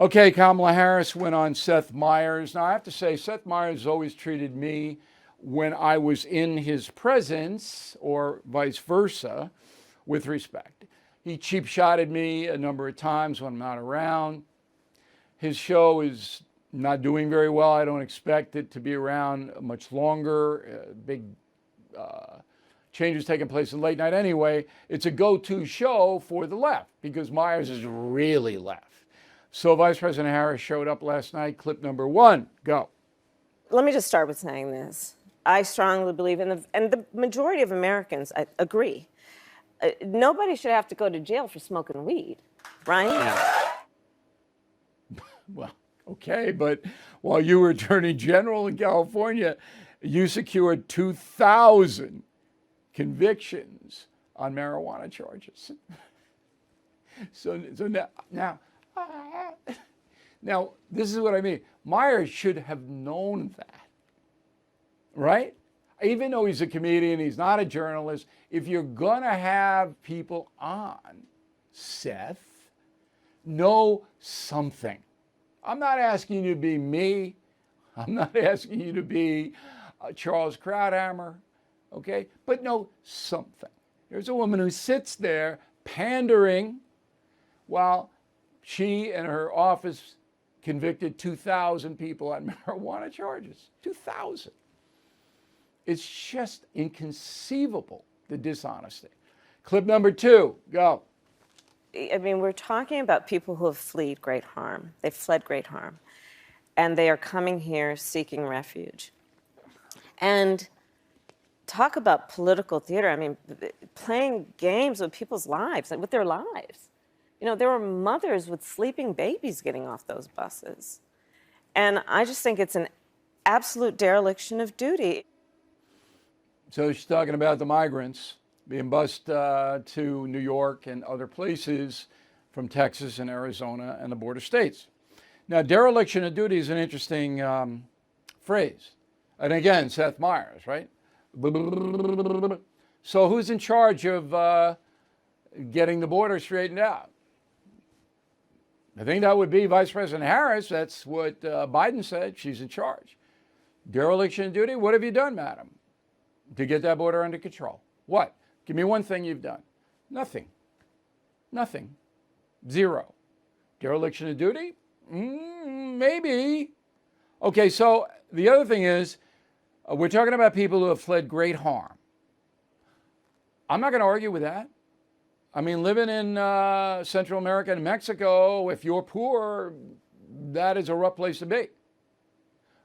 Okay, Kamala Harris went on Seth Meyers. Now, I have to say, Seth Meyers always treated me when I was in his presence, or vice versa, with respect. He cheap shotted me a number of times when I'm not around. His show is not doing very well. I don't expect it to be around much longer. Big changes taking place in late night anyway. It's a go-to show for the left because Myers is really left. So Vice President Harris showed up last night. Clip number 1, go. Let me just start with saying this. I strongly believe, and the majority of Americans agree, nobody should have to go to jail for smoking weed, right? Yeah. Well, okay, but while you were Attorney General in California, you secured 2,000 convictions on marijuana charges. So now, this is what I mean. Myers should have known that, right? Even though he's a comedian, he's not a journalist. If you're going to have people on, Seth, know something. I'm not asking you to be me. I'm not asking you to be Charles Krauthammer, okay? But know something. There's a woman who sits there pandering while she and her office convicted 2,000 people on marijuana charges. 2,000. It's just inconceivable, the dishonesty. Clip number 2, go. I mean, we're talking about people who have fled great harm. They've fled great harm. And they are coming here seeking refuge. And talk about political theater. I mean, playing games with people's lives, with their lives. You know, there were mothers with sleeping babies getting off those buses. And I just think it's an absolute dereliction of duty. So she's talking about the migrants being bused to New York and other places from Texas and Arizona and the border states. Now, dereliction of duty is an interesting phrase. And again, Seth Meyers, right? So who's in charge of getting the border straightened out? I think that would be Vice President Harris. That's what Biden said. She's in charge. Dereliction of duty? What have you done, madam, to get that border under control? What? Give me one thing you've done. Nothing. Nothing. Zero. Dereliction of duty? Maybe. Okay, so the other thing is, we're talking about people who have fled great harm. I'm not going to argue with that. I mean, living in Central America and Mexico, if you're poor, that is a rough place to be.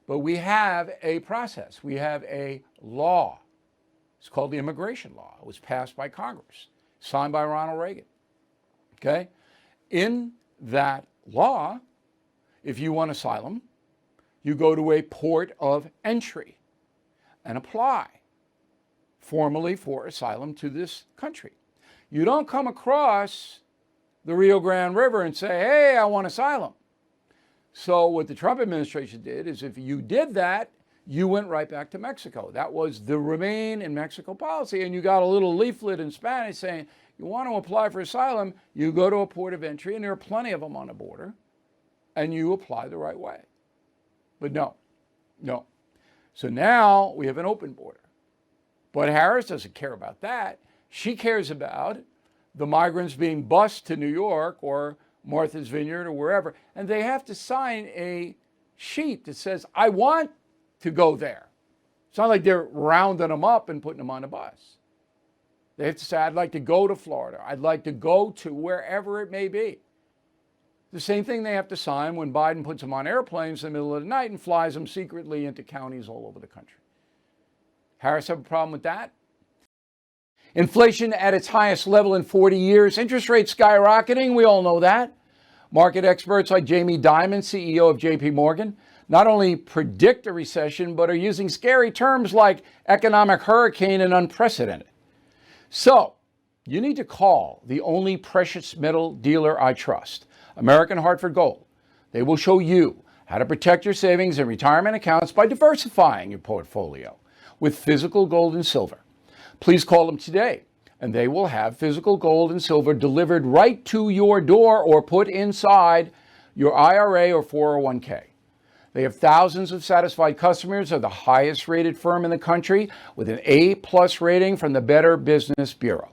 But we have a process. We have a law. It's called the immigration law. It was passed by Congress, signed by Ronald Reagan. Okay? In that law, if you want asylum, you go to a port of entry and apply formally for asylum to this country. You don't come across the Rio Grande River and say, hey, I want asylum. So what the Trump administration did is if you did that, you went right back to Mexico. That was the Remain in Mexico policy. And you got a little leaflet in Spanish saying, you want to apply for asylum, you go to a port of entry, and there are plenty of them on the border, and you apply the right way. But no. So now we have an open border. But Harris doesn't care about that. She cares about the migrants being bused to New York or Martha's Vineyard or wherever, and they have to sign a sheet that says, I want to go there. It's not like they're rounding them up and putting them on a bus. They have to say, I'd like to go to Florida. I'd like to go to wherever it may be. The same thing they have to sign when Biden puts them on airplanes in the middle of the night and flies them secretly into counties all over the country. Harris have a problem with that? Inflation at its highest level in 40 years. Interest rates skyrocketing. We all know that. Market experts like Jamie Dimon, CEO of JP Morgan, not only predict a recession, but are using scary terms like economic hurricane and unprecedented. So, you need to call the only precious metal dealer I trust, American Hartford Gold. They will show you how to protect your savings and retirement accounts by diversifying your portfolio with physical gold and silver. Please call them today, and they will have physical gold and silver delivered right to your door or put inside your IRA or 401k. They have thousands of satisfied customers, are the highest rated firm in the country with an A+ rating from the Better Business Bureau.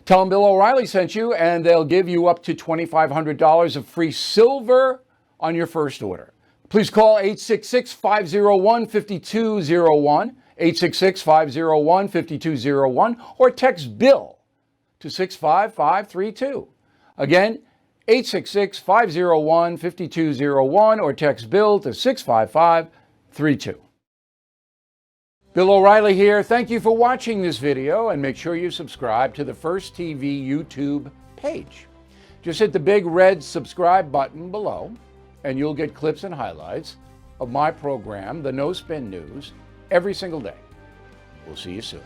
Tell them Bill O'Reilly sent you and they'll give you up to $2,500 of free silver on your first order. Please call 866-501-5201, 866-501-5201, or text BILL to 65532. Again, 866-501-5201 or text BILL to 65532. Bill O'Reilly here. Thank you for watching this video, and make sure you subscribe to the First TV YouTube page. Just hit the big red subscribe button below and you'll get clips and highlights of my program, The No Spin News, every single day. We'll see you soon.